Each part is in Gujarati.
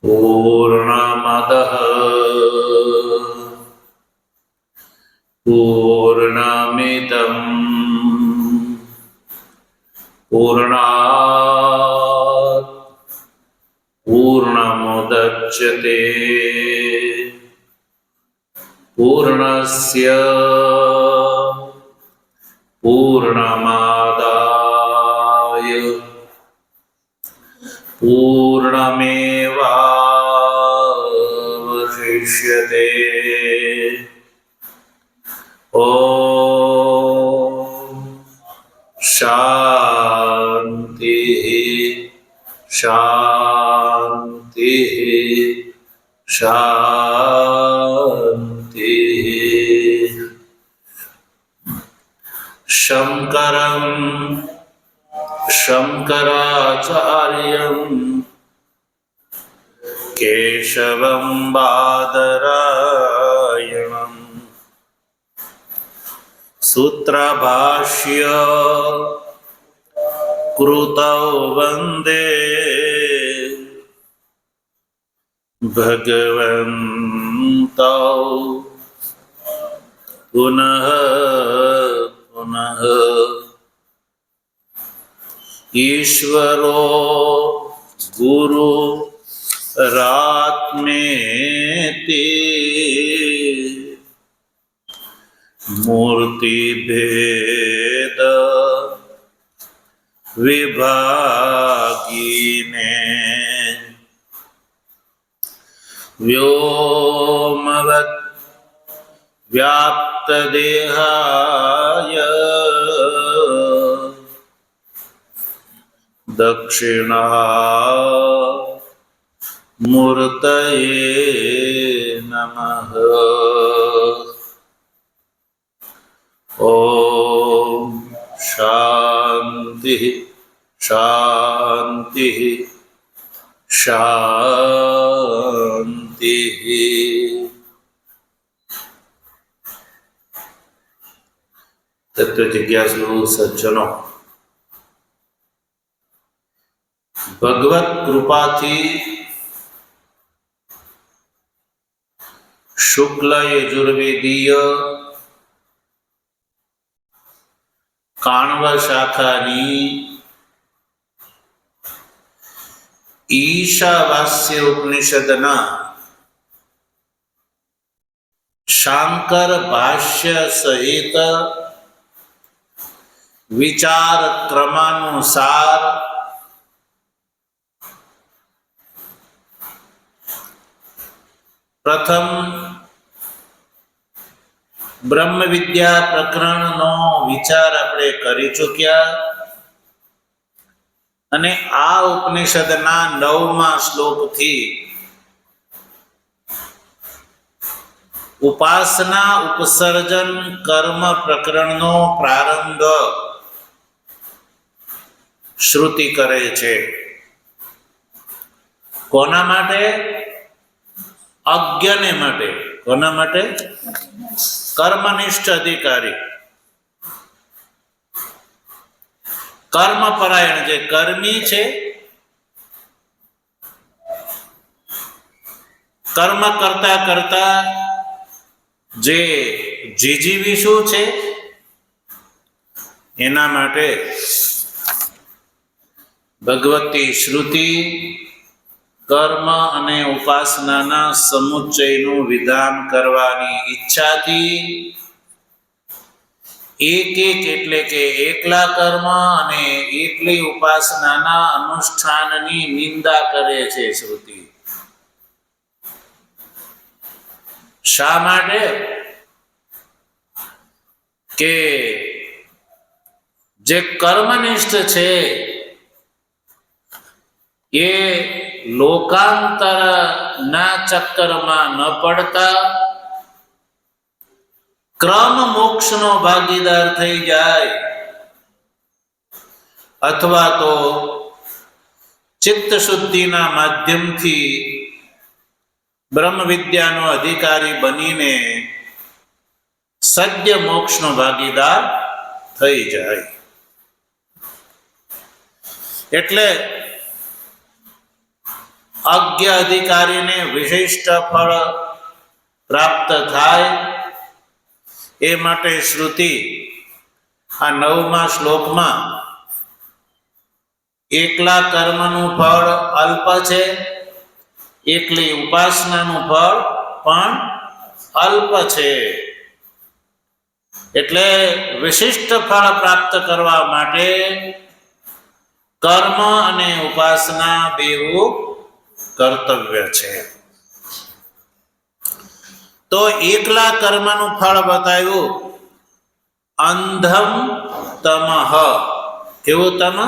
पूर्णमदः पूर्णमिदं पूर्णात् पूर्णमुदच्यते पूर्णस्य पूर्णमादाय पूर्णमेवावशिष्यते। ॐ शान्ति शान्ति शान्ति। शंकरं शंकराचार्यं केशवं बादरायणं सूत्रभाष्य कृतौ वन्दे भगवन्तौ पुनः पुनः। ईश्वरो गुरु रात्मेति मूर्तिभेद विभागिने व्योमवत् व्याप्तदेहाय दक्षिणामूर्तये नमः। ॐ शान्ति शान्ति शान्ति। तत्व जिज्ञासु सज्जनों, भगवत कृपाथी शुक्ल यजुर्वेदीय काण्व शाखानी ईशावास्य उपनिषदना शांकर भाष्य सहित विचार क्रमानुसार प्रथम ब्रह्म विद्या प्रकरण नो विचार आपणे करी चुक्या अने आ उपनिषदना 9मा श्लोक थी उपासना उपसर्जन कर्म प्रकरण नो प्रारंभ श्रुति करे छे। कोना माटे? अज्ञने माटे। कोना माटे? कर्मनिष्ठ अधिकारी, कर्मपरायण जे कर्मी छे, कर्म करता करता जे जीजीविषु छे एना माटे भगवती श्रुति कर्म अने उपासनाना समुच्चयનું विधान करवानी ઈચ્છા थी एक એટલે કે એકલા કર્મ અને એકલી ઉપાસનાના અનુષ્ઠાનની નિંદા કરે છે શ્રુતિ। શા માટે? કે જે કર્મનિષ્ઠ છે એ लोकांतर ना चक्कर में न पड़ता क्रम मोक्ष नो भागीदार थई जाए अथवा तो चित्त शुद्धि ना माध्यम थी ब्रह्म विद्या नो अधिकारी बनीने सद्य मोक्ष नो भागीदार थई जाए। એટલે અજ્ઞ અધિકારીને વિશિષ્ટ ફળ પ્રાપ્ત થાય એ માટે શ્રુતિ આ 9મા શ્લોકમાં એકલા કર્મનું ફળ અલ્પ છે, એકલી ઉપાસનાનું ફળ પણ અલ્પ છે. એટલે વિશિષ્ટ ફળ પ્રાપ્ત કરવા માટે કર્મ અને ઉપાસના બેવું કર્તવ્ય છે. તો એકલા કર્મનું ફળ બતાવ્યું, અંધમ તમઃ. કેવું તમ?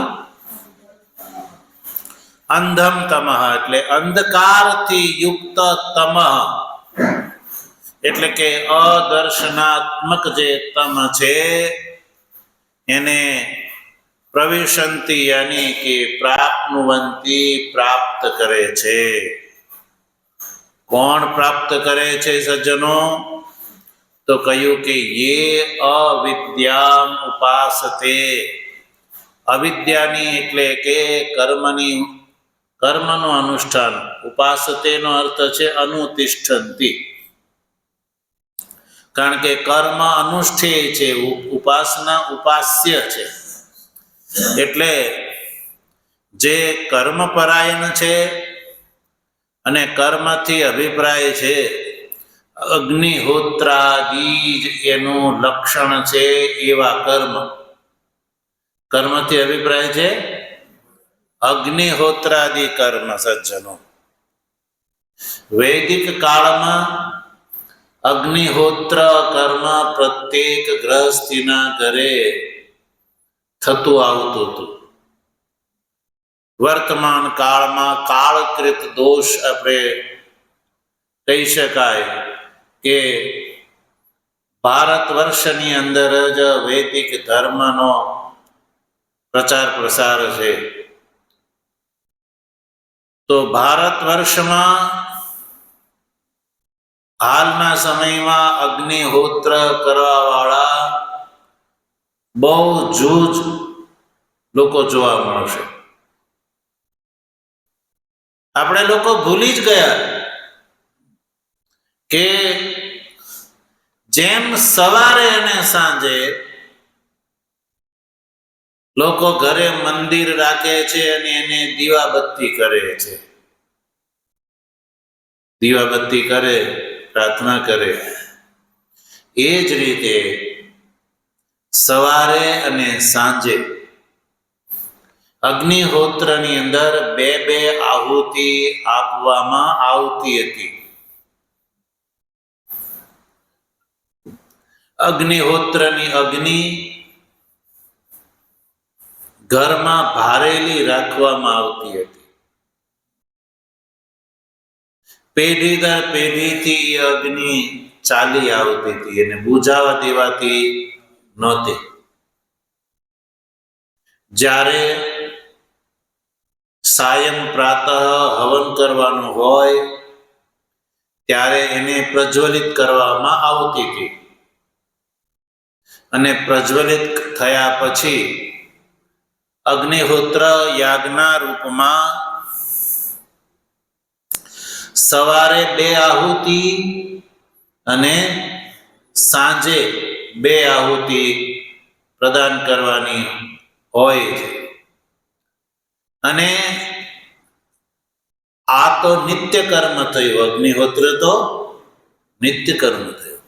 અંધમ તમઃ એટલે અંધકારથી યુક્ત તમઃ, એટલે કે અદર્શનાત્મક જે તમ છે એને પ્રવિશંતિ યાની કે પ્રાપ્નુવંતી પ્રાપ્ત કરે છે. કોણ પ્રાપ્ત કરે છે સજ્જનો? તો કહ્યું કે યે અવિદ્યામ ઉપાસતે. અવિદ્યાની એટલે કે કર્મનું અનુષ્ઠાન. ઉપાસતેનો અર્થ છે અનુતિષ્ઠંતિ, કારણ કે કર્મ અનુષ્ઠેય છે, ઉપાસના ઉપાસ્ય છે. એટલે જે કર્મપરાયણ છે અને કર્મથી અભિપ્રાય છે, અગ્નિહોત્રાદિ એનું લક્ષણ છે એવા કર્મથી અભિપ્રાય છે અગ્નિહોત્રાદિ કર્મ. સજ્જનો, વૈદિક કાળમાં અગ્નિહોત્ર કર્મ પ્રત્યેક ગૃહસ્થીના ઘરે થતું આવતું હતું. વર્તમાન કાળમાં કાળકૃત દોષ આપણે કહી શકાય કે ભારત વર્ષની અંદર જ વૈદિક ધર્મનો પ્રચાર પ્રસાર છે. તો ભારત વર્ષમાં હાલના સમયમાં અગ્નિહોત્ર કરવા વાળા બહુ જૂજ લોકો જોવા મળશે. આપણે લોકો ભૂલી જ ગયા કે જેમ સવારે અને સાંજે લોકો ઘરે મંદિર રાખે છે અને એને દીવાબત્તી કરે છે, દીવાબત્તી કરે, પ્રાર્થના કરે, એ જ રીતે સવારે અને સાંજે અગ્નિહોત્રની અંદર બે આહુતિ આપવામાં આવતી હતી. અગ્નિહોત્રની અગ્નિ ઘરમાં ભારેલી રાખવામાં આવતી હતી. પેઢી દર પેઢીથી એ અગ્નિ ચાલી આવતી હતી અને બુઝાવા દેવાતી નહોતી. જ્યારે સાયં પ્રાતઃ હવન કરવાનું હોય ત્યારે એને પ્રજ્વલિત કરવામાં આવતી હતી અને પ્રજ્વલિત થયા પછી અગ્નિહોત્ર યાગના રૂપમાં સવારે 2 આહુતિ અને સાંજે 2 આહુતિ પ્રદાન કરવાની હોય છે. અને આ તો નિત્ય કર્મ થયું. અગ્નિહોત્ર તો નિત્ય કર્મ થયું.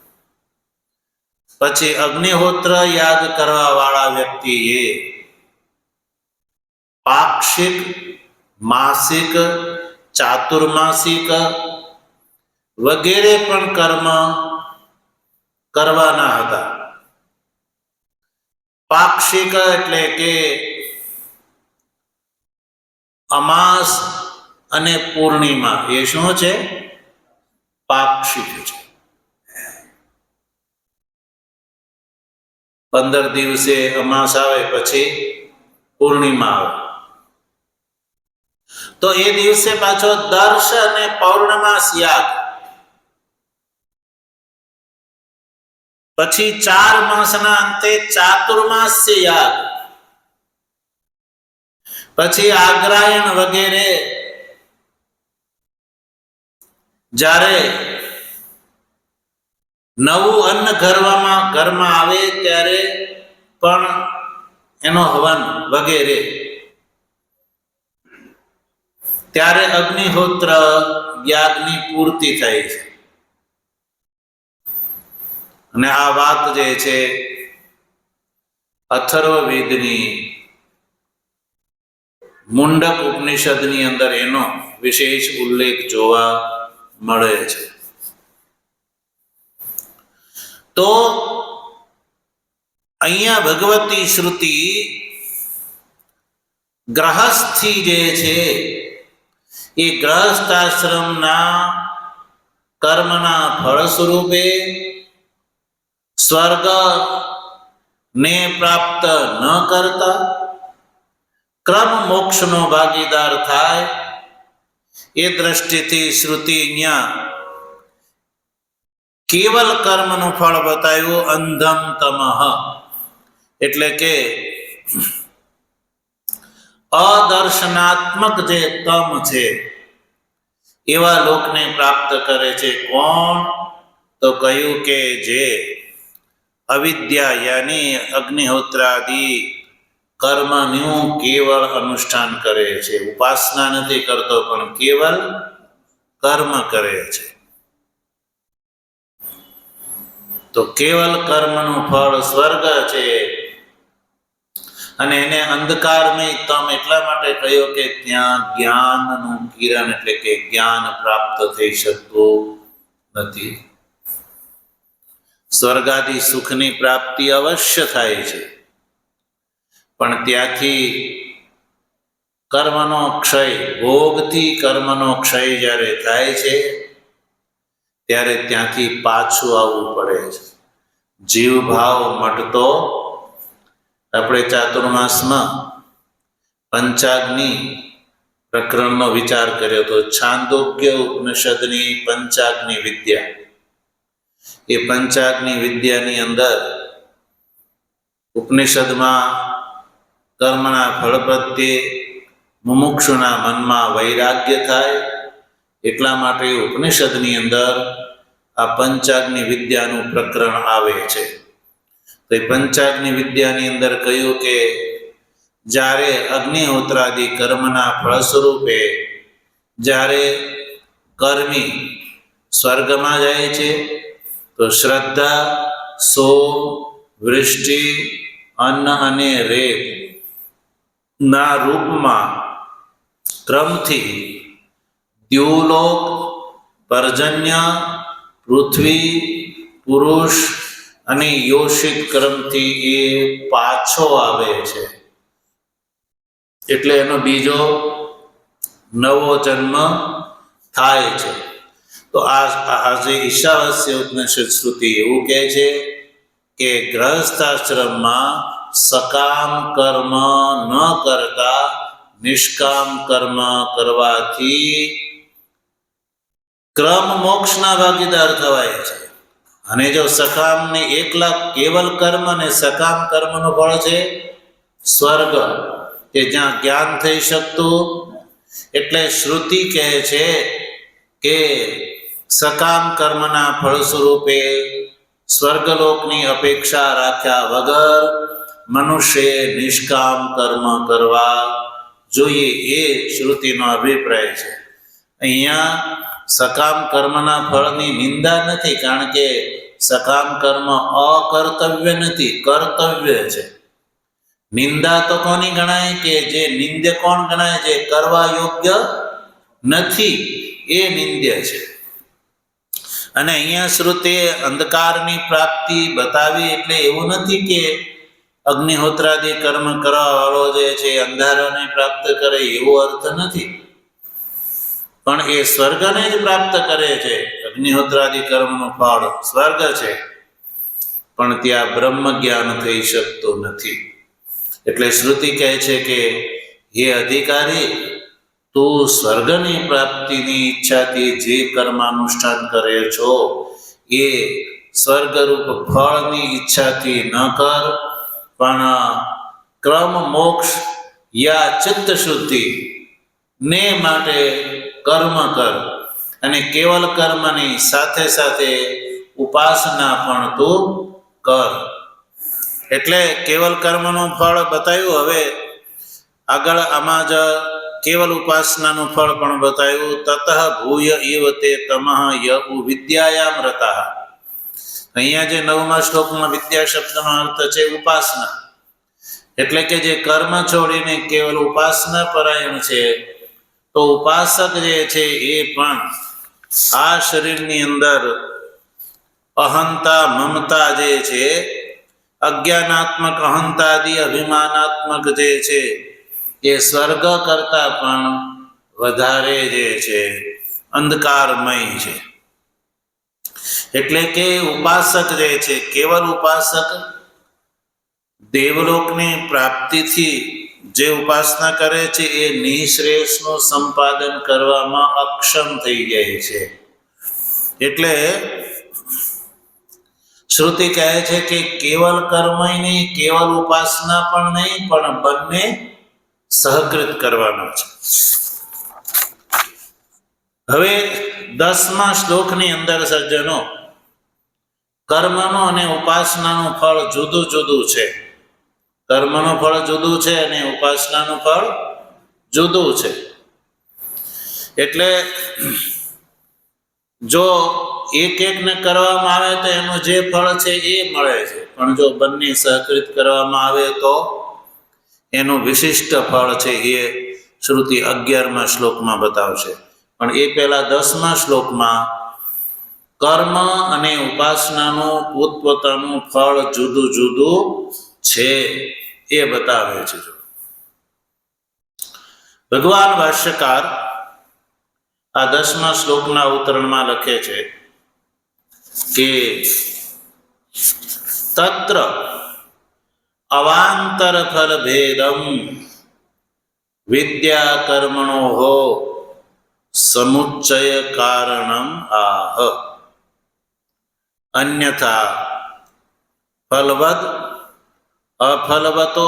પછી અગ્નિહોત્ર યાગ કરવા વાળા વ્યક્તિએ પાક્ષિક, માસિક, ચાતુર્માસિક વગેરે પણ કર્મ કરવાના હતા. પાક્ષિક એટલે કે અમાસ અને પૂર્ણિમા, એ શું છે? પાક્ષિક છે. 15 દિવસે અમાસ આવે, પછી પૂર્ણિમા આવે, તો એ દિવસે પાછો દર્શ અને પૌર્ણમાસ યાગ, પછી 4 માસના અંતે ચાતુર્માસ્ય યાગ, પછી આગ્રાયણ વગેરે જ્યારે નવું અન્ન ઘરમાં આવે ત્યારે પણ એનો હવન વગેરે, ત્યારે અગ્નિહોત્ર યાગની પૂર્તિ થાય છે. અને આ વાત જે છે અથર્વવેદની મુંડક ઉપનિષદની અંદર એનો વિશેષ ઉલ્લેખ જોવા મળે છે. તો અહીંયા ભગવતી શ્રુતિ ગ્રહસ્થી જે છે એ ગ્રહસ્થાશ્રમના કર્મના ફળ સ્વરૂપે સ્વર્ગ ને પ્રાપ્ત ન કરતા ક્રમ મોક્ષનો ભાગીદાર થાય એ દ્રષ્ટિથી શ્રુતિ અહીંયા કેવલ કર્મનું ફળ બતાવ્યું, અંધમ તમઃ, એટલે કે અદર્શનાત્મક જે તમ છે એવા લોકને પ્રાપ્ત કરે છે. કોણ? તો કહ્યું કે જે અવિદ્યા યાની અગ્નિહોત્રાદિ કર્મનું કેવળ અનુષ્ઠાન કરે છે, ઉપાસના નથી કરતો પણ કેવલ કર્મ કરે છે. તો કેવલ કર્મનું ફળ સ્વર્ગ છે. અને એને અંધકારમય તમ એટલા માટે કહ્યું કે ત્યાં જ્ઞાનનું કિરણ એટલે કે જ્ઞાન પ્રાપ્ત થઈ શકતું નથી. સ્વર્ગાદી સુખની પ્રાપ્તિ અવશ્ય થાય છે, પણ ત્યાંથી કર્મનો ક્ષય, ભોગથી કર્મનો ક્ષય જ્યારે થાય છે ત્યારે ત્યાંથી પાછું આવવું પડે છે. જીવ ભાવ મટતો, આપણે ચાતુર્માસમાં પંચાગ્નિ પ્રકરણનો વિચાર કર્યો તો છાંદોગ્ય ઉપનિષદની પંચાગ્નિ વિદ્યા, એ પંચાગ્નિ વિદ્યાની અંદર ઉપનિષદમાં કર્મના ફળ પ્રત્યે મુમુક્ષુના મનમાં વૈરાગ્ય થાય એટલા માટે ઉપનિષદની અંદર આ પંચાગ્નિ વિદ્યાનું પ્રકરણ આવે છે. તો એ પંચાગ્નિ વિદ્યાની અંદર કહ્યું કે જ્યારે અગ્નિહોત્રાદિ કર્મના ફળ સ્વરૂપે જ્યારે કર્મી સ્વર્ગમાં જાય છે તો શ્રદ્ધા, સોમ, વૃષ્ટિ, અન્ન અને રેત ના રૂપમાં ક્રમથી દ્યુલોક, પર્જન્ય, પૃથ્વી, પુરુષ અને યોષિત ક્રમથી એ પાછો આવે છે. એટલે એનો બીજો નવો જન્મ થાય છે. તો આજે ઈશાવાસ્ય ઉપનિષદ શ્રુતિ એવું કહે છે કે ગ્રહસ્થાશ્રમમાં સકામ કર્મ ન કરતા નિષ્કામ કર્મ કરવાથી ક્રમ મોક્ષના ભાગીદાર થવાય છે. અને જો સકામ ને એકલા કેવલ કર્મ અને સકામ કર્મનું ફળ છે સ્વર્ગ, કે જ્યાં જ્ઞાન થઈ શકતું. એટલે શ્રુતિ કહે છે કે સકામ કર્મના ફળ સ્વરૂપે સ્વર્ગલોકની અપેક્ષા રાખ્યા વગર મનુષ્ય નિષ્કામ કર્મ કરવા જોઈએ, એ શ્રુતિનો અભિપ્રાય છે. અહીંયા સકામ કર્મના ફળની નિંદા નથી, કારણ કે સકામ કર્મ અકર્તવ્ય નથી, કર્તવ્ય છે. નિંદા તો કોની ગણાય? કે જે નિંદ્ય કોણ ગણાય? જે કરવા યોગ્ય નથી એ નિંદ્ય છે. અને અહીંયા શ્રુતે અંધકારની પ્રાપ્તિ બતાવી એટલે એવું નથી કે અગ્નિહોત્રાદિ કર્મ કરવા વાળો જે છે અંધારાને પ્રાપ્ત કરે એવો અર્થ નથી, પણ એ સ્વર્ગને જ પ્રાપ્ત કરે છે. અગ્નિહોત્રાદિ કર્મનું ફળ સ્વર્ગ છે, પણ ત્યાં બ્રહ્મ જ્ઞાન થઈ શકતું નથી. એટલે શ્રુતિ કહે છે કે હે અધિકારી, તું સ્વર્ગની પ્રાપ્તિની ઈચ્છાથી જે કર્માનુષ્ઠાન કરે છો એ સ્વર્ગરૂપ ફળની ઈચ્છાથી ન કર, પણ ક્રમ મોક્ષ યા ચિત્ત શુદ્ધિ ને માટે કર્મ કર, અને કેવલ કર્મની સાથે સાથે ઉપાસના પણ તું કર. એટલે કેવલ કર્મનું ફળ બતાવ્યું. હવે આગળ આમાં જ કેવલ ઉપાસનાનું ફળ પણ બતાવ્યું. તતઃ ભૂય ઇવ તે તમઃ યઉ વિદ્યાયામ રતઃ. અહીંયા જે 9મા શ્લોકમાં વિદ્યા શબ્દનો અર્થ છે ઉપાસના, એટલે કે જે કર્મ છોડીને કેવલ ઉપાસના પરાયણ છે. તો ઉપાસક જે છે એ પણ આ શરીરની અંદર અહંતા મમતા જે છે, અજ્ઞાનાત્મક અહંતાદિ અભિમાનાત્મક જે છે એ સ્વર્ગ કરતા પણ વધારે જે છે અંધકારમય છે. એટલે કે ઉપાસક જે છે, કેવલ ઉપાસક દેવલોકની પ્રાપ્તિથી જે ઉપાસના કરે છે એ નિઃશ્રેષનું સંપાદન કરવામાં અક્ષમ થઈ જાય છે. એટલે શ્રુતિ કહે છે કે કેવલ કર્મ નહીં, કેવલ ઉપાસના પણ નહીં, પણ બંને સહકૃત કરવાનો છે. હવે 10મા શ્લોકની અંદર સજ્જનો કર્મનો અને ઉપાસનાનું ફળ જુદું જુદું છે. કર્મનું ફળ જુદું છે અને ઉપાસનાનું ફળ જુદું છે. એટલે જો એક એકને કરવામાં આવે તો એનું જે ફળ છે એ મળે છે, પણ જો બંને સહકૃત કરવામાં આવે તો એનું વિશિષ્ટ ફળ છે એ શ્રુતિ 11મા શ્લોકમાં બતાવશે. પણ એ પહેલા 10મા શ્લોકમાં કર્મ અને ઉપાસનાનું પોતપોતાનું ફળ જુદું જુદું છે એ બતાવે છે. ભગવાન ભાષ્યકાર આ 10મા શ્લોકના ઉત્તરણમાં લખે છે કે તત્ર અવાંતર ફલ ભેદમ વિદ્યા કર્મણો સમુચ્ચય કારણમ આહ, અન્યથા ફલવદ અફલવતો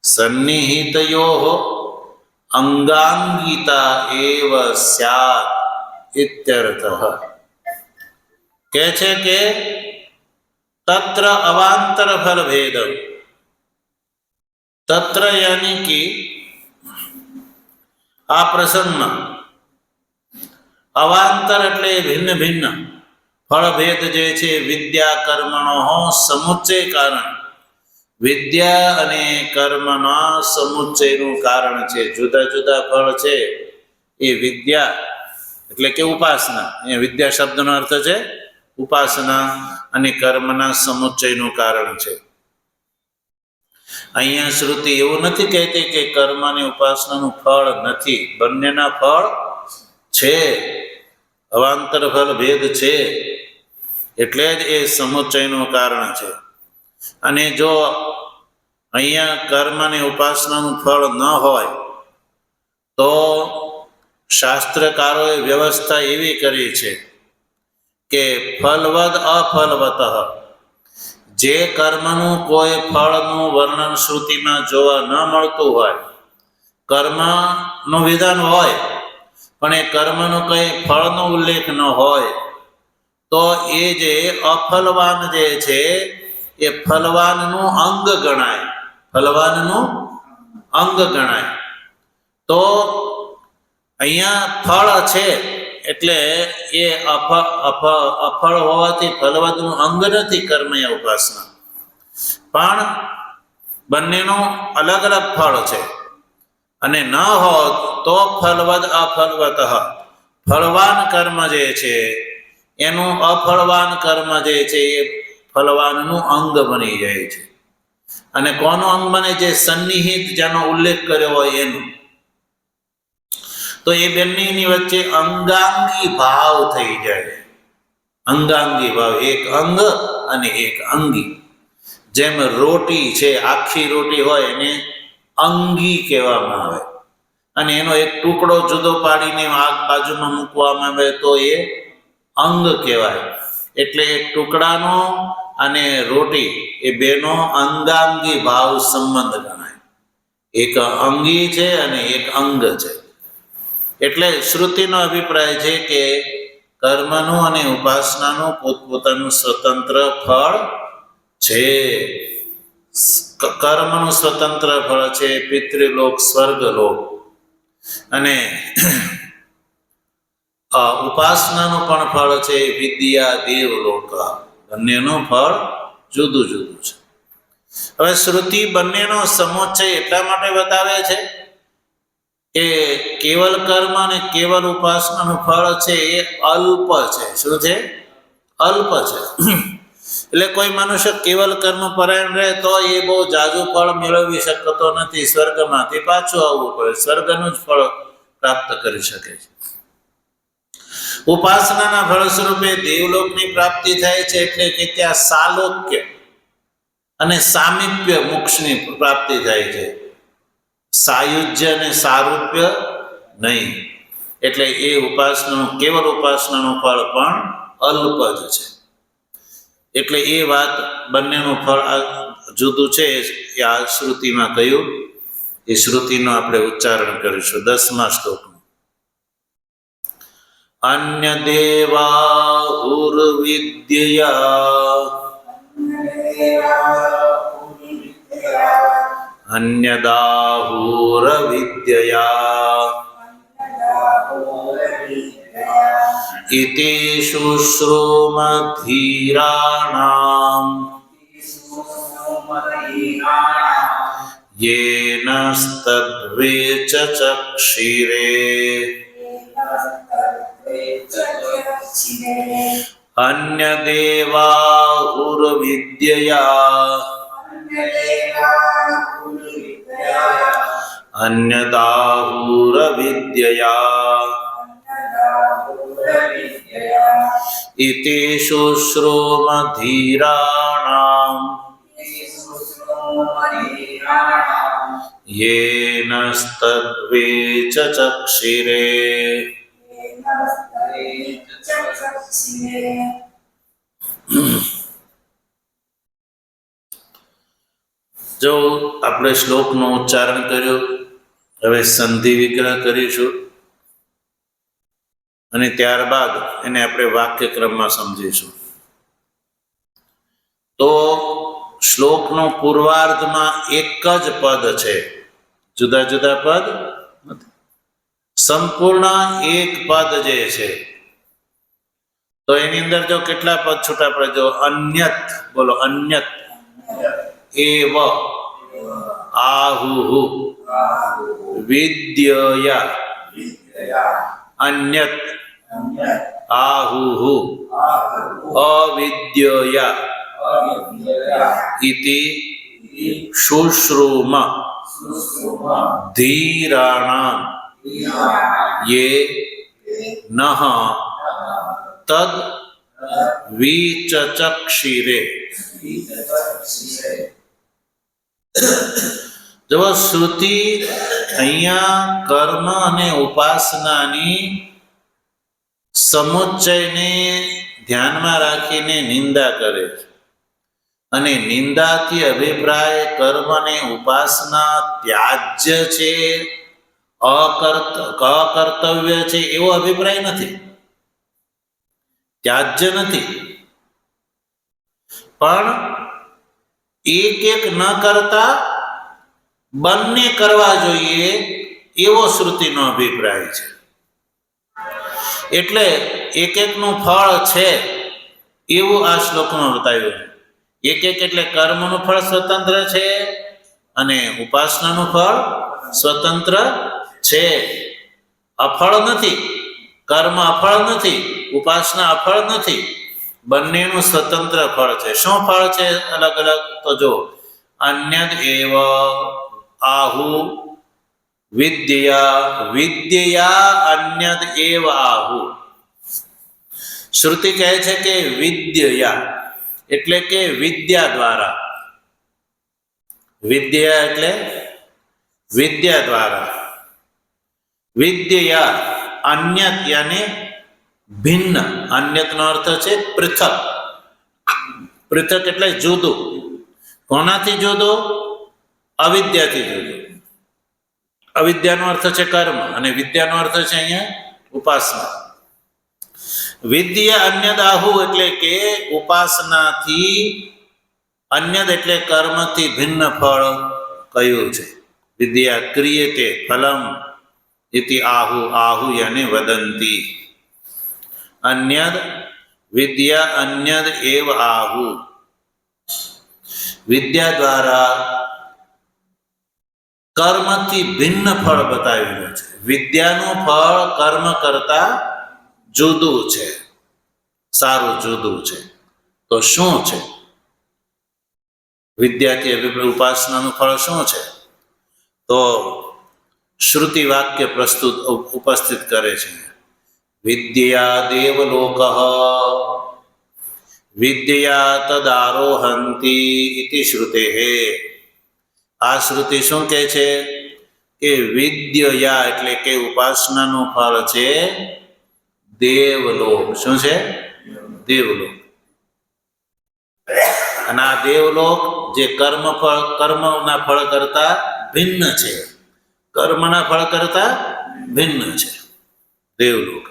સન્નિહિતયો અંગાંગિતા એવ સ્યાત ઇત્યર્થઃ. કહે છે કે તત્ર અવાંતર ફલ ભેદમ. તત્ર યાની કે આ પ્રસંગમાં અવાંતર એટલે ભિન્ન ભિન્ન ફળભેદ જે છે વિદ્યા કર્મણો સમુચ્ચય કારણ. વિદ્યા અને કર્મના સમુચ્ચયનું કારણ છે. જુદા જુદા ફળ છે એ વિદ્યા એટલે કે ઉપાસના, એ વિદ્યા શબ્દનો અર્થ છે ઉપાસના, અને કર્મના સમુચ્ચયનું કારણ છે. અહીંયા શ્રુતિ એવું નથી કહેતી કે કર્મ અને ઉપાસનાનું ફળ નથી, બંનેના ફળ છે. અવાંતર ફલ ભેદ છે એટલે જ એ સમુચ્ચયનું કારણ છે. અને જો અહીંયા કર્મ અને ઉપાસનાનું ફળ ન હોય તો શાસ્ત્રકારોએ વ્યવસ્થા એવી કરી છે કે ફલવદ અફલવત. જે કર્મનું કોઈ ફળનું વર્ણન શ્રુતિમાં જોવા ન મળતું હોય, કર્મનું વિધાન હોય પણ એ કર્મનું કંઈ ફળનો ઉલ્લેખ ન હોય, તો એ જે અફલવાન જે છે એ ફલવાનનું અંગ ગણાય. ફલવાનનું અંગ ગણાય. તો અહીંયા ફળ છે એટલે એ અફળ હોવાથી ફલવદનું અંગ નથી કર્મ યા ઉપાસના, પણ બંનેનું અલગ અલગ ફળ છે. અને ન હોત તો ફલવદ અફલવત. ફળવાન કર્મ જે છે એનું અફળવાન કર્મ જે છે એ ફલવાનનું અંગ બની જાય છે. અને કોનું અંગ બને? જે સન્નિહિત, જેનો ઉલ્લેખ કર્યો હોય એનું. તો એ બંનેની વચ્ચે અંગાંગી ભાવ થઈ જાય. અંગાંગી ભાવ, એક અંગ અને એક અંગી. જેમ રોટી છે, આખી રોટી હોય એને અંગી કહેવામાં આવે, અને એનો એક ટુકડો જુદો પાડીને આગ બાજુમાં મૂકવામાં આવે તો એ અંગ કહેવાય. એટલે એક ટુકડાનો અને રોટી એ બેનો અંગાંગી ભાવ સંબંધ ગણાય. એક અંગી છે અને એક અંગ છે. એટલે શ્રુતિનો અભિપ્રાય છે કે કર્મનું અને ઉપાસનાનું પોતપોતાનું સ્વતંત્ર ફળ છે. કર્મનું સ્વતંત્ર ફળ છે પિતૃલોક, સ્વર્ગલોક, અને ઉપાસનાનું પણ ફળ છે વિદ્યા, દેવલોક. બંનેનું ફળ જુદું જુદું છે. હવે શ્રુતિ બંનેનો સમુચ્ચય એટલા માટે બતાવે છે કે કેવલ કર્મ અને કેવલ ઉપાસનાનું ફળ છે એ અલ્પ છે. શું છે? અલ્પ છે. એટલે કોઈ મનુષ્ય કેવલ કર્મ પરાયણ રહે તો એ બહુ જાજુ ફળ મેળવી શકતો નથી. સ્વર્ગમાંથી પાછું આવવું પડે, સ્વર્ગનું જ ફળ પ્રાપ્ત કરી શકે છે. ઉપાસનાના ફળ સ્વરૂપે દેવલોકની પ્રાપ્તિ થાય છે. એટલે કે ત્યાં સાલોક્ય અને સામીપ્ય મોક્ષની પ્રાપ્તિ થાય છે, સાયુજ્ય અને સારૂપ્ય નહીં. એટલે એ ઉપાસનાનું, કેવલ ઉપાસનાનું ફળ પણ અલ્પ જ છે. એટલે એ વાત બંનેનું ફળ જુદું છે એ આ શ્રુતિમાં કહ્યું. એ શ્રુતિનું આપણે ઉચ્ચારણ કરીશું 10મા શ્લોકનું. અન્ય દેવાહુર્વિદ્યયા અન્યદાહુરવિદ્યયા ઇતિ શુશ્રુમધીરાણામ યેનસ્તદ્વેચ ચક્ષિરે. અન્ય દેવાહુર્વિદ્યયા અન્યદાહુરવિદ્યયા ઇતિ શુશ્રુમધીરાણામ યેનસ્તદ્વેચ ચક્ષિરે. જો આપણે શ્લોકનું ઉચ્ચારણ કર્યું, હવે સંધિ વિગ્રહ કરીશું અને ત્યારબાદ એને આપણે વાક્યક્રમમાં સમજીશું. તો શ્લોકનો પૂર્વાર્ધમાં એક જ પદ છે, જુદા જુદા પદ નથી. સંપૂર્ણ એક પદ જે છે, તો એની અંદર જો કેટલા પદ છૂટા પડે? જો અન્યત, બોલો અન્યત. એવ આહુહુ વિદ્યયા અન્યત આહુહુ અવિદ્યયા ઇતિ શુશ્રુમ ધીરાણામ યે નઃ તદ વિચચક્ષિરે. જો શ્રુતિ અહીંયા કર્મ અને ઉપાસનાની સમુચ્ચયને ધ્યાનમાં રાખીને નિંદા કરે છે, અને નિંદાથી અભિપ્રાય કર્મ અને ઉપાસના ત્યાજ્ય છે, અકર્તવ્ય છે એવો અભિપ્રાય નથી. ત્યાજ્ય નથી, પણ એક એક ન કરતા બંને કરવા જોઈએ એવો શ્રુતિનો અભિપ્રાય છે. એટલે એક એકનું ફળ છે એવું આ શ્લોકમાં બતાવ્યું. એક એક એટલે કર્મનું ફળ સ્વતંત્ર છે અને ઉપાસનાનું ફળ સ્વતંત્ર છે. અફળ નથી, કર્મ અફળ નથી, ઉપાસના અફળ નથી, બંનેનું સ્વતંત્ર ફળ છે. શું ફળ છે અલગ અલગ? તો જો અન્યદ એવ આહુ વિદ્યા વિદ્યા અન્યદ એવ આહુ. શ્રુતિ કહે છે કે વિદ્યા એટલે કે વિદ્યા દ્વારા, વિદ્યા એટલે વિદ્યા દ્વારા, વિદ્યા અન્યત યાને ભિન્ન. અન્યતનો અર્થ છે પૃથક. પૃથક એટલે જુદું. કોનાથી જુદું? અવિદ્યાથી જુદું. અવિદ્યાનો અર્થ છે કર્મ અને વિદ્યાનો અર્થ છે અહીંયા ઉપાસના. વિદ્યા અન્યદાહુ એટલે કે ઉપાસનાથી, અન્યદ એટલે કર્મથી ભિન્ન ફળ કયું છે. વિદ્યા ક્રિયતે ફલમ ઇતિ આહુ આહુયને વદંતી. અન્યદ વિદ્યા અન્યદ એવ આહુ. વિદ્યા દ્વારા કર્મથી ભિન્ન ફળ બતાવેલું છે. વિદ્યાનું ફળ કર્મ કરતા જુદું છે, સારું જુદું છે. તો શું છે વિદ્યાથી અભિપ્રાય ઉપાસનાનું ફળ શું છે? તો શ્રુતિ વાક્ય પ્રસ્તુત ઉપસ્થિત કરે છે. વિદ્યા દેવલોક વિદ્યા તદારોહંતી ઇતિ શ્રુતે. આ શ્રુતિ શું કહે છે કે વિદ્યા એટલે કે ઉપાસનાનું ફળ છે દેવલોક. શું છે? દેવલોક. અને આ દેવલોક જે કર્મના ફળ કરતા ભિન્ન છે, કર્મના ફળ કરતા ભિન્ન છે દેવલોક.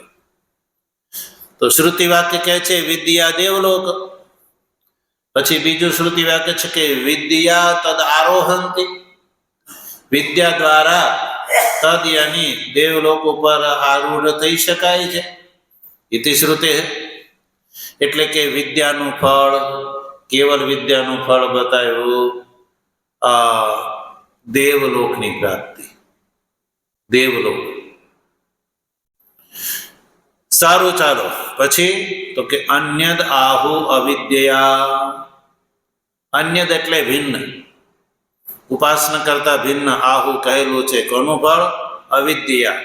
તો શ્રુતિ વાક્ય કહે છે વિદ્યા દેવલોક. પછી બીજું શ્રુતિ વાક્ય છે કે વિદ્યા તદ આરોહંતી. વિદ્યા દ્વારા તદ યાની દેવલોક ઉપર આરૂઢ થઈ શકાય છે. ઇતિ શ્રુતે એટલે કે વિદ્યાનું ફળ, કેવલ વિદ્યાનું ફળ બતાવ્યું દેવલોકની પ્રાપ્તિ. દેવલોક. સારું, ચાલો પછી તો કે અન્યદ આહુ અવિદ્યા. અન્યદ એટલે ભિન્ન, ઉપાસના કરતા ભિન્ન. આહુ કહેલું છે કોનું ફળ? અવિદ્યા.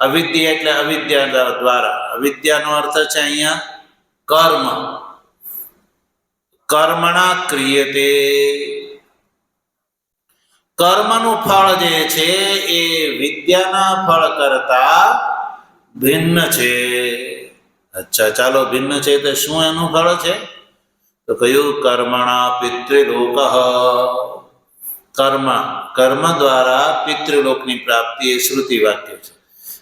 અવિદ્યા એટલે અવિદ્યા દ્વારા. અવિદ્યાનો અર્થ છે અહીંયા કર્મ. કર્મણા ક્રિયતે. કર્મનું ફળ જે છે એ વિદ્યાના ફળ કરતા ભિન્ન છે. અચ્છા, ચાલો ભિન્ન છે તો શું એનું ફળ છે? તો કયું? કર્મણા પિતૃલોક. કર્મ દ્વારા પિતૃલોકની પ્રાપ્તિ એ શ્રુતિ વાક્ય છે.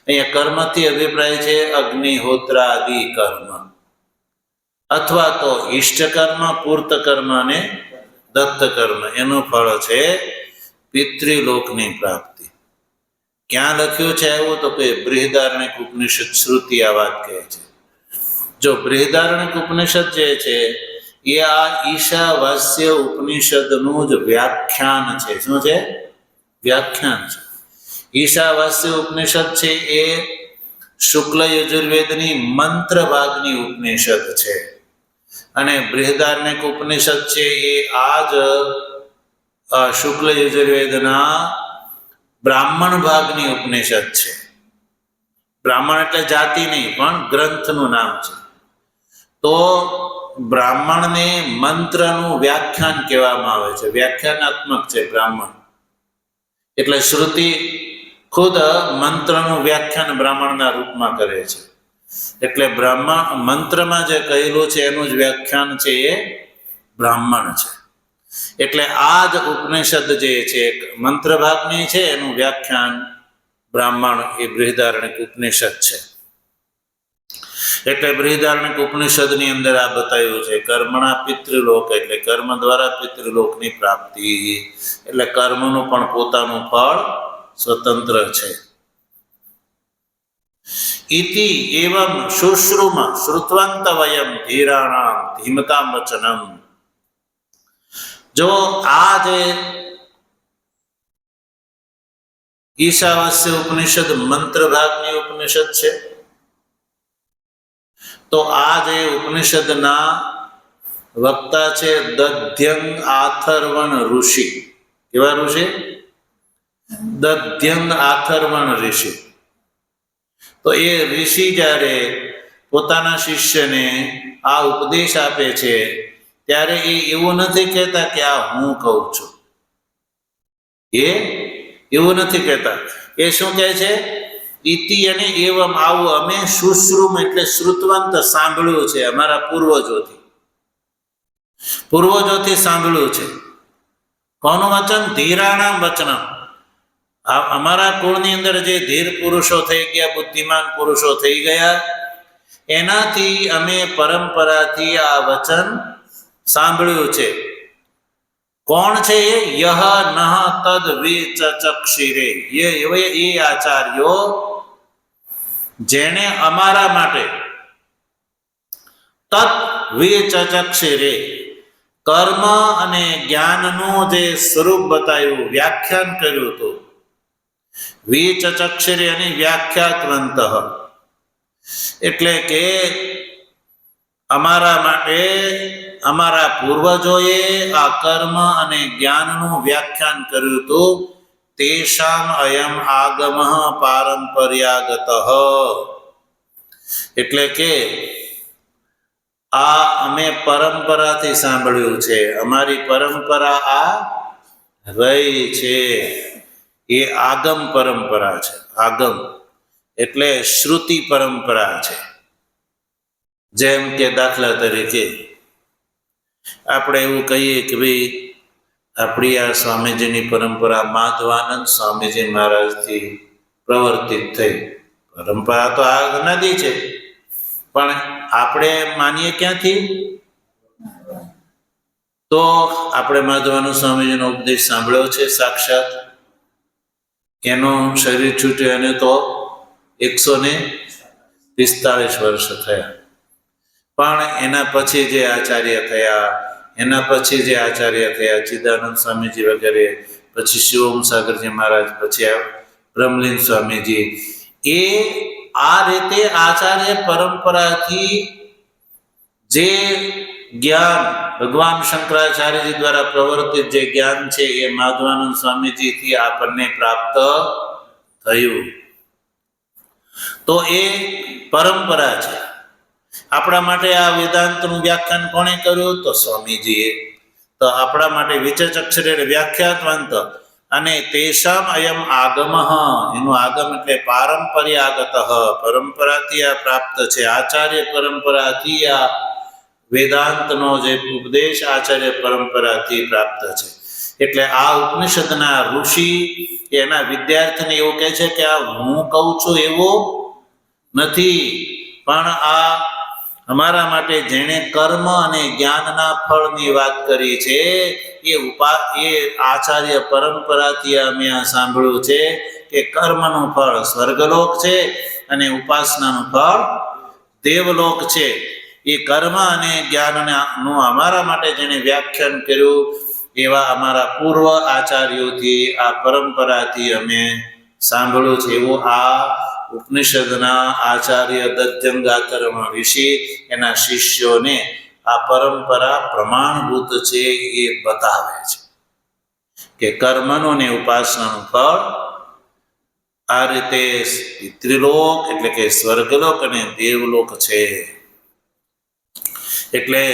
અહીંયા કર્મથી અભિપ્રાય છે અગ્નિહોત્રાદિ કર્મ, અથવા તો ઈષ્ટ કર્મ, પૂર્ત કર્મ અને દત્ત કર્મ. એનું ફળ છે પિતૃલોકની પ્રાપ્તિ. ક્યાં લખ્યું છે એવું? તો કે બૃહદારણ્યક ઉપનિષદ શ્રુતિ આ વાત કહે છે. જો બૃહદારણ્યક ઉપનિષદ જે છે એ આ ઈશાવાસ્ય ઉપનિષદનું જ વ્યાખ્યાન છે. શું છે? વ્યાખ્યાન છે. ઈશાવાસ્ય ઉપનિષદ છે એ શુક્લ યજુર્વેદની મંત્ર ભાગની ઉપનિષદ છે, અને બૃહદારણ્યક ઉપનિષદ છે એ આ જ શુક્લ યજુર્વેદના બ્રાહ્મણ ભાગની ઉપનિષદ છે. બ્રાહ્મણ એટલે જાતિ નહીં, પણ ગ્રંથનું નામ છે. તો બ્રાહ્મણને મંત્રનું વ્યાખ્યાન કહેવામાં આવે છે. વ્યાખ્યાનાત્મક છે બ્રાહ્મણ. એટલે શ્રુતિ ખુદ મંત્રનું વ્યાખ્યાન બ્રાહ્મણના રૂપમાં કરે છે. એટલે મંત્રમાં જે કહેલું છે એનું જ વ્યાખ્યાન છે એ બ્રાહ્મણ છે. એટલે આ જ ઉપનિષદ જે છે મંત્ર ભાગની છે, એનું વ્યાખ્યાન બ્રાહ્મણ એ બૃહદારણ્યક ઉપનિષદ છે. એટલે બૃહદારણ્યક ઉપનિષદની અંદર આ બતાવ્યું છે કર્મણા પિતૃલોક એટલે કર્મ દ્વારા પિતૃલોકની પ્રાપ્તિ. એટલે કર્મનું પણ પોતાનું ફળ સ્વતંત્ર છે. ઇતિ એવં શુશ્રુમ શ્રુત્વંત વયમ ધીરાણામ ધીમતામ વચનમ. જો આ જે ઈશાવાસ્ય ઉપનિષદ મંત્ર ભાગની ઉપનિષદ છે, તો આ જે ઉપનિષદના વક્તા છે દધ્યંગ આથર્વણ ઋષિ. કેવા ઋષિ? દધ્યંગ આથર્વણ ઋષિ. તો એ ઋષિ જ્યારે પોતાના શિષ્યને આ ઉપદેશ આપે છે ત્યારે એ એવું નથી કહેતા કે આ હું કહું છું. એ એવું નથી કહેતા. એ શું કહે છે? ઇતિ અને એવમ આવું અમે શુશ્રુમ એટલે શ્રુતવંત સાંભળ્યું છે અમારા પૂર્વજોથી સાંભળ્યું છે. કોનું વચન? ધીરાણામ વચનમ. અમારા કુળની અંદર જે ધીર પુરુષો થઈ ગયા, બુદ્ધિમાન પુરુષો થઈ ગયા, એનાથી અમે પરંપરાથી આ વચન સાંભળ્યું છે. કોણ છે એ? યહ નહ તદ વિચચક્ષિરે, એ આચાર્યો જેણે અમારા માટે તત્ વિચચક્ષિરે કર્મ અને જ્ઞાનનું જે સ્વરૂપ બતાવ્યું, વ્યાખ્યાન કર્યું હતું. વિચચક્ષિરે અને વ્યાખ્યાત્વંત, એટલે કે અમારા માટે અમારા પૂર્વજોએ આ કર્મ અને જ્ઞાનનું વ્યાખ્યાન કર્યું હતું. તેષામ અયમ આગમ પારંપર્યાગત, એટલે કે આ અમે પરંપરાથી સાંભળ્યું છે. અમારી પરંપરા આ રહી છે, એ આગમ પરંપરા છે. આગમ એટલે શ્રુતિ પરંપરા છે. જેમ કે દાખલા તરીકે આપણે એવું કહીએ કે ભાઈ આપણી આ સ્વામીજીની પરંપરા માધવાનંદ સ્વામીજી મહારાજથી પ્રવર્તિત થઈ. પરંપરા તો આ નદી છે, પણ આપણે માનીએ ક્યાંથી? તો આપણે માધવાનંદ સ્વામીજીનો ઉપદેશ સાંભળ્યો છે સાક્ષાત. એનું શરીર છૂટ્યું એને તો 145 વર્ષ થયા. પણ એના પછી જે આચાર્ય થયા, ચિદાનંદ સ્વામીજી વગેરે, પછી શિવમ સાગરજી મહારાજ, પછી બ્રહ્મલીન સ્વામીજી, એ આ રીતે આચાર્ય પરંપરાથી જે જ્ઞાન ભગવાન શંકરાચાર્યજી દ્વારા પ્રવર્તિત જે જ્ઞાન છે એ માધવાનંદ સ્વામીજીથી આપણને પ્રાપ્ત થયું. તો એ પરંપરા છે. આપણા માટે આ વેદાંતનું વ્યાખ્યાન કોણે કર્યું? તો સ્વામીજીએ. તો આપણા માટે વિચચક્ષરે વ્યાખ્યાત્વંત, અને તેષામ અયમ આગમ, એનું આગમ એટલે પારંપર્યાગત, પરંપરાથી આ પ્રાપ્ત છે. આચાર્ય પરંપરાથી આ વેદાંતનો જે ઉપદેશ આચાર્ય પરંપરાથી પ્રાપ્ત છે. એટલે આ ઉપનિષદના ઋષિ એના વિદ્યાર્થીને એવું કહે છે કે આ હું કહું છું એવું નથી, પણ આ અમારા માટે જેણે કર્મ અને જ્ઞાનના ફળની વાત કરી છે એ આચાર્ય પરંપરાથી અમે આ સાંભળ્યું છે કે કર્મનું ફળ સ્વર્ગલોક છે અને ઉપાસનાનું ફળ દેવલોક છે. એ કર્મ અને જ્ઞાનનું અમારા માટે જેણે વ્યાખ્યાન કર્યું એવા અમારા પૂર્વ આચાર્યોથી આ પરંપરાથી અમે સાંભળ્યું છે. એવું આ ઉપનિષદના આચાર્ય દધ્યંગાતર્મ ઋષિ એના શિષ્યોને આ પરંપરા પ્રમાણભૂત છે એ બતાવે છે કે કર્મનું ને ઉપાસનાનું ફળ આ રીતે પિતૃલોક એટલે કે સ્વર્ગલોક અને દેવલોક છે. એટલે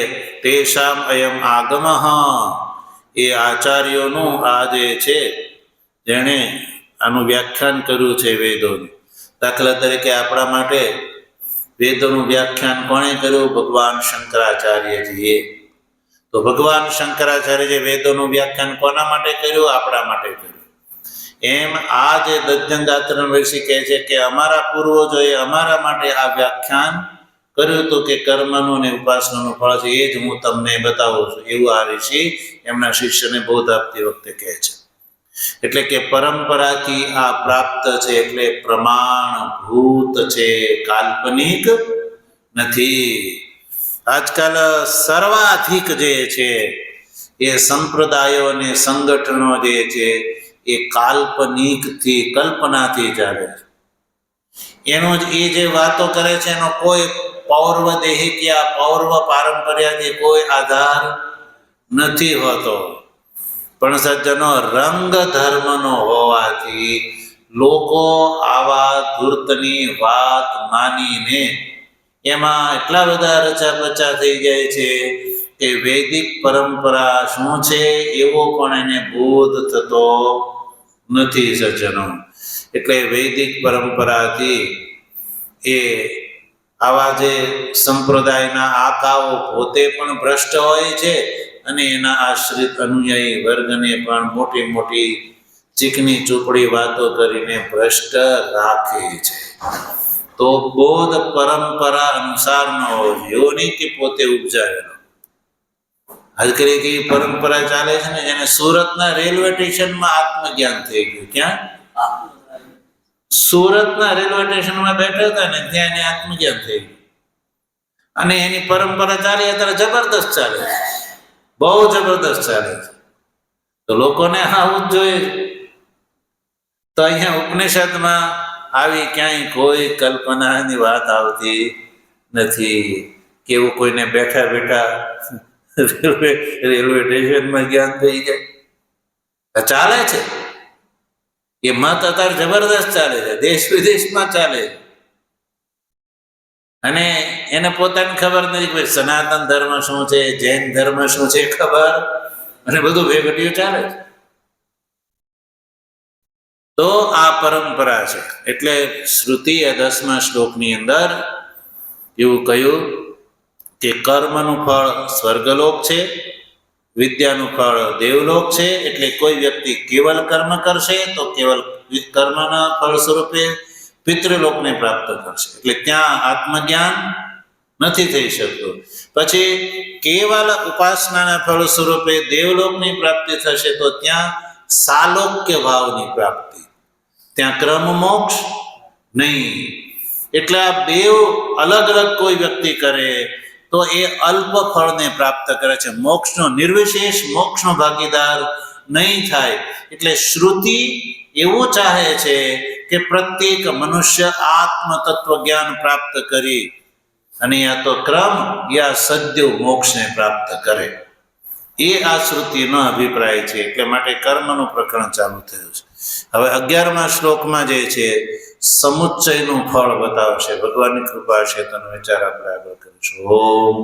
તેષામ અયમ આગમ, એ આચાર્યોનું આ જે છે જેણે આનું વ્યાખ્યાન કર્યું છે વેદોનું. દાખલા તરીકે આપણા માટે વેદોનું વ્યાખ્યાન કોણે કર્યું? ભગવાન શંકરાચાર્યજીએ. તો ભગવાન શંકરાચાર્યજીએ વેદોનું વ્યાખ્યાન કોના માટે કર્યું? આપણા માટે કર્યું. એમ આ જે દધ્યંગાતર્મ ઋષિ કહે છે કે અમારા પૂર્વજોએ અમારા માટે આ વ્યાખ્યાન કર્યું હતું કે કર્મનું ને ઉપાસનાનું ફળ છે, એ જ હું તમને બતાવું છું. એવું આ ઋષિ એમના શિષ્યને બોધ આપતી વખતે કહે છે. એટલે કે પરંપરાથી આ પ્રાપ્ત છે, એટલે પ્રમાણભૂત છે, કાલ્પનિક નથી. આજકાલ સર્વાધિક જે છે એ સંપ્રદાયો અને સંગઠનો જે છે એ કાલ્પનિકથી, કલ્પનાથી ચાલે છે. એનો જ એ જે વાતો કરે છે એનો કોઈ પૌર્વ દેહિકયા, પૌર્વ પારંપર્યથી કોઈ આધાર નથી હોતો. પણ સજ્જનો રંગ ધર્મનો હોવાથી લોકો આવા ધૂર્તની વાત માનીને એમાં એટલા બધા રચાપચા થઈ જાય છે કે વૈદિક પરંપરા શું છે એવો પણ એને બોધ થતો નથી સજ્જનો. એટલે વૈદિક પરંપરાથી એ આવા જે સંપ્રદાયના આકાઓ પોતે પણ ભ્રષ્ટ હોય છે અને એના આશ્રિત અનુયાયી વર્ગને પણ મોટી મોટી ચીકની ચોપડી વાતો કરીને ભ્રષ્ટ રાખે છે. તો બોધ પરંપરા અનુસાર ન હોવો જોઈએ. એવો નહીં કે પોતે ઉપજાવેલો. આજકાલ એવી પરંપરા ચાલે છે ને, જેને સુરતના રેલવે સ્ટેશનમાં આત્મજ્ઞાન થઈ ગયું. ક્યાં? સુરતના રેલવે સ્ટેશનમાં બેઠા હતા ને, ત્યાં એને આત્મજ્ઞાન થઈ ગયું. અને એની પરંપરા ચાલી અત્યારે જબરદસ્ત ચાલે છે, બહુ જબરદસ્ત ચાલે છે. તો લોકોને આવું જ જોઈએ. તો અહીંયા ઉપનિષદમાં આવી ક્યાંય કોઈ કલ્પનાની વાત આવતી નથી કે એવું કોઈને બેઠા બેઠા રેલવે સ્ટેશનમાં જ્ઞાન થઈ જાય. ચાલે છે એ મત અત્યારે જબરદસ્ત ચાલે છે, દેશ વિદેશમાં ચાલે છે. અને એને પોતાની ખબર નથી કે સનાતન ધર્મ શું છે, જૈન ધર્મ શું છે ખબર, અને બધું ભેગટીયું ચાલે છે. તો આ પરંપરા છે. એટલે શ્રુતિ 10મા શ્લોકની અંદર એવું કહ્યું કે કર્મનું ફળ સ્વર્ગલોક છે, વિદ્યાનું ફળ દેવલોક છે. એટલે કોઈ વ્યક્તિ કેવલ કર્મ કરશે તો કેવલ કર્મના ફળ સ્વરૂપે પિતૃલોકને પ્રાપ્ત કરશે. એટલે ત્યાં આત્મજ્ઞાન નથી થઈ શકતું. પછી કેવલ ઉપાસનાના ફળ સ્વરૂપે દેવલોકની પ્રાપ્તિ થશે તો ત્યાં સાલોક્ય ભાવની પ્રાપ્તિ, ત્યાં ક્રમ મોક્ષ નહીં. એટલે આ બે અલગ અલગ કોઈ વ્યક્તિ કરે તો એ અલ્પ ફળને પ્રાપ્ત કરે છે, મોક્ષનો નિર્વિશેષ મોક્ષનો ભાગીદાર નહીં થાય. એટલે શ્રુતિ એવું ચાહે છે કે પ્રત્યેક મનુષ્ય આત્મ તત્વ જ્ઞાન પ્રાપ્ત કરી અને યા તો ક્રમ યા સદ્ય મોક્ષને પ્રાપ્ત કરે. એ આ શ્રુતિનો અભિપ્રાય છે. એટલે માટે કર્મનું પ્રકરણ ચાલુ થયું છે. હવે 11મા શ્લોકમાં જે છે સમુચ્ચયનું ફળ બતાવશે. ભગવાનની કૃપા છે તેનો વિચાર આપણે આગળ કરીશું. ઓમ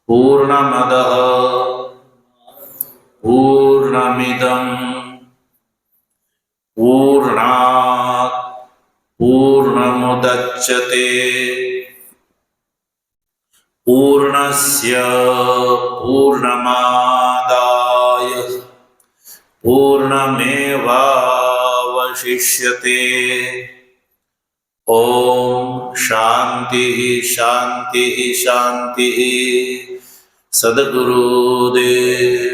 પૂર્ણમદ પૂર્ણમિદં પૂર્ણાત પૂર્ણમુદચ્યતે પૂર્ણસ્ય પૂર્ણમાદાય પૂર્ણમેવાવશિષ્યતે. ઓમ શાંતિ શાંતિ શાંતિ. સદગુરુદેવ